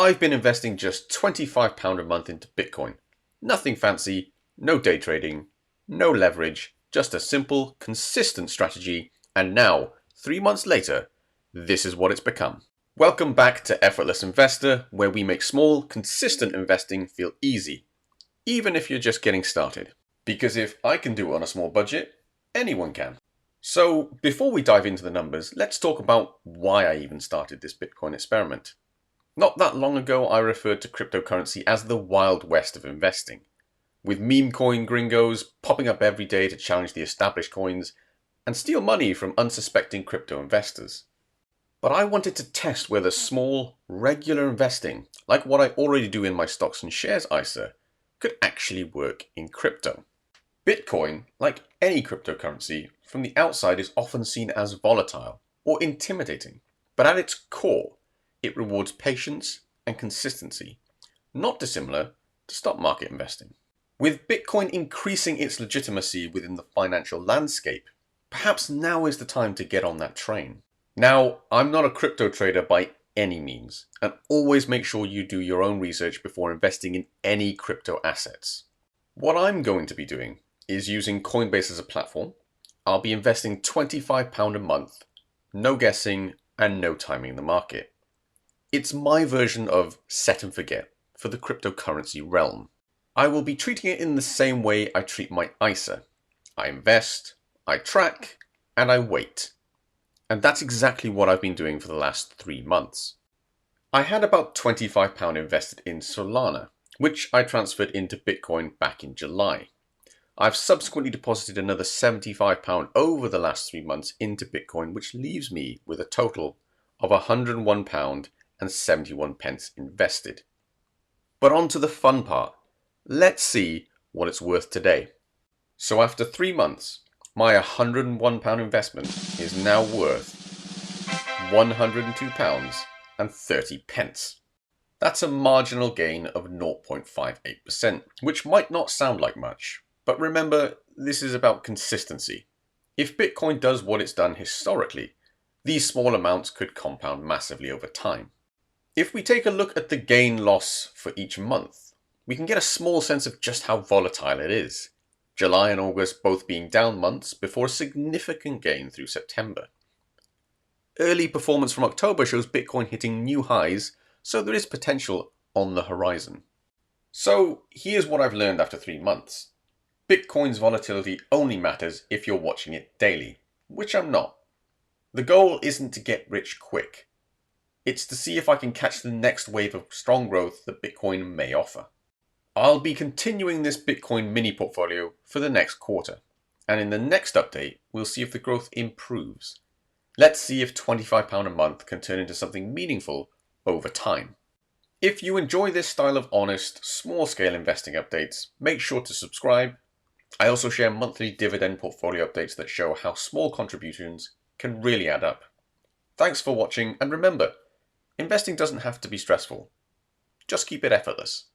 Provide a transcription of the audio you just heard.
I've been investing just £25 a month into Bitcoin. Nothing fancy, no day trading, no leverage, just a simple, consistent strategy, and now, 3 months later, this is what it's become. Welcome back to Effortless Investor, where we make small, consistent investing feel easy, even if you're just getting started. Because if I can do it on a small budget, anyone can. So before we dive into the numbers, let's talk about why I even started this Bitcoin experiment. Not that long ago, I referred to cryptocurrency as the Wild West of investing, with meme coin gringos popping up every day to challenge the established coins and steal money from unsuspecting crypto investors. But I wanted to test whether small, regular investing, like what I already do in my stocks and shares ISA, could actually work in crypto. Bitcoin, like any cryptocurrency, from the outside is often seen as volatile or intimidating, but at its core, it rewards patience and consistency, not dissimilar to stock market investing. With Bitcoin increasing its legitimacy within the financial landscape, perhaps now is the time to get on that train. Now, I'm not a crypto trader by any means, and always make sure you do your own research before investing in any crypto assets. What I'm going to be doing is using Coinbase as a platform. I'll be investing £25 a month, no guessing and no timing the market. It's my version of set and forget for the cryptocurrency realm. I will be treating it in the same way I treat my ISA. I invest, I track, and I wait. And that's exactly what I've been doing for the last 3 months. I had about £25 invested in Solana, which I transferred into Bitcoin back in July. I've subsequently deposited another £75 over the last 3 months into Bitcoin, which leaves me with a total of £101 and 71 pence invested. But on to the fun part. Let's see what it's worth today. So after 3 months, my £101 investment is now worth £102 and 30 pence. That's a marginal gain of 0.58%, which might not sound like much. But remember, this is about consistency. If Bitcoin does what it's done historically, these small amounts could compound massively over time. If we take a look at the gain-loss for each month, we can get a small sense of just how volatile it is. July and August both being down months before a significant gain through September. Early performance from October shows Bitcoin hitting new highs, so there is potential on the horizon. So here's what I've learned after 3 months. Bitcoin's volatility only matters if you're watching it daily, which I'm not. The goal isn't to get rich quick. It's to see if I can catch the next wave of strong growth that Bitcoin may offer. I'll be continuing this Bitcoin mini portfolio for the next quarter, and in the next update, we'll see if the growth improves. Let's see if £25 a month can turn into something meaningful over time. If you enjoy this style of honest, small-scale investing updates, make sure to subscribe. I also share monthly dividend portfolio updates that show how small contributions can really add up. Thanks for watching, and remember, investing doesn't have to be stressful. Just keep it effortless.